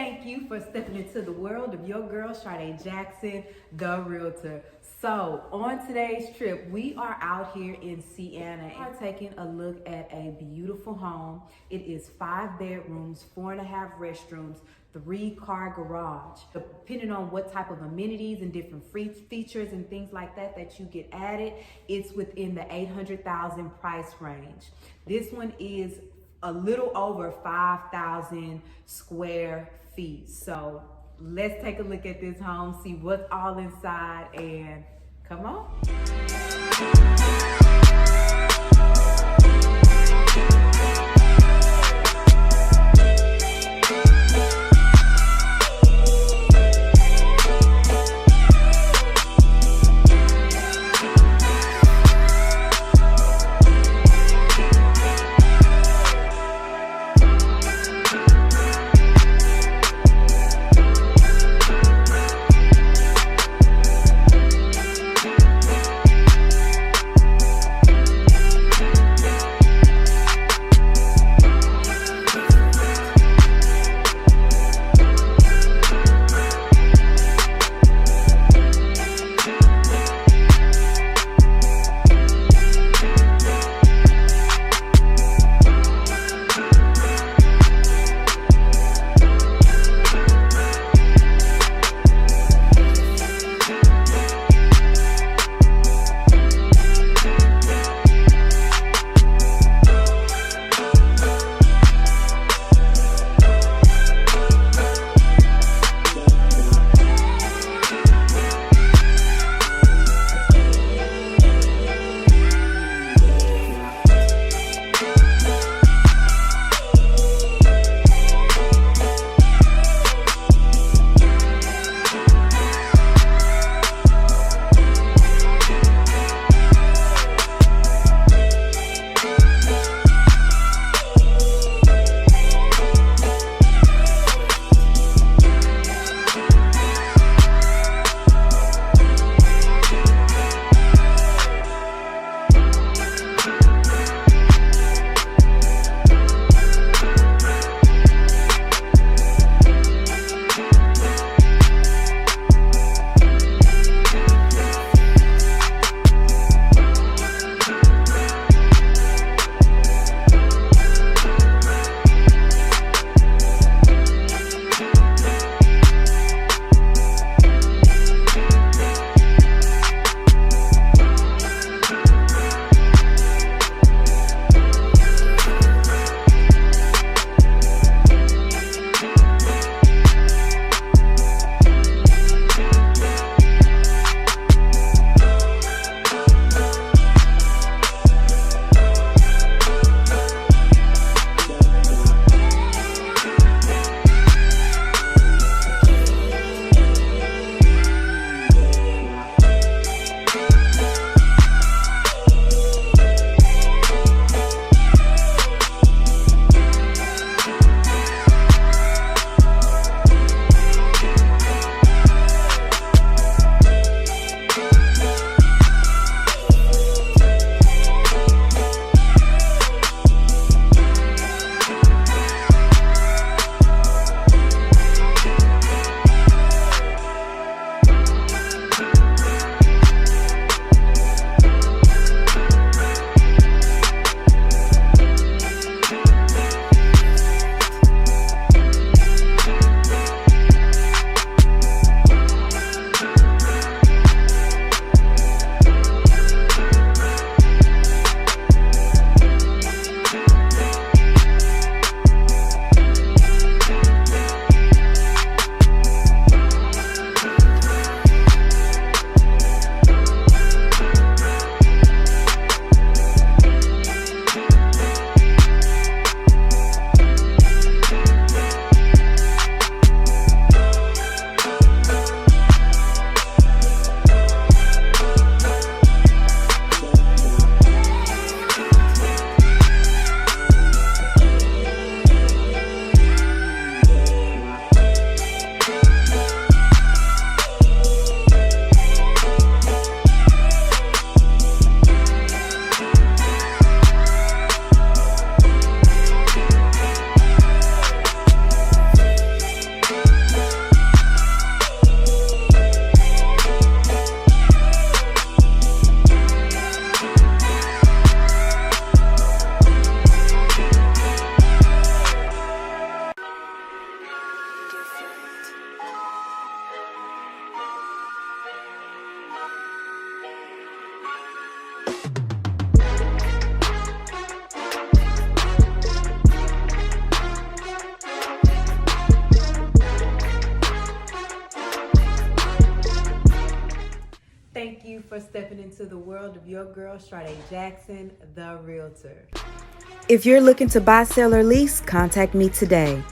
Thank you for stepping into the world of your girl, Sade Jackson, the realtor. So on today's trip, we are out here in Sienna and are taking a look at a beautiful home. It is 5 bedrooms, 4.5 restrooms, 3-car garage. Depending on what type of amenities and different free features and things like that you get added, it's within the $800,000 price range. This one is a little over 5,000 square feet. So let's take a look at this home, see what's all inside, and come on. Thank you for stepping into the world of your girl, Sade Jackson, the realtor. If you're looking to buy, sell, or lease, contact me today.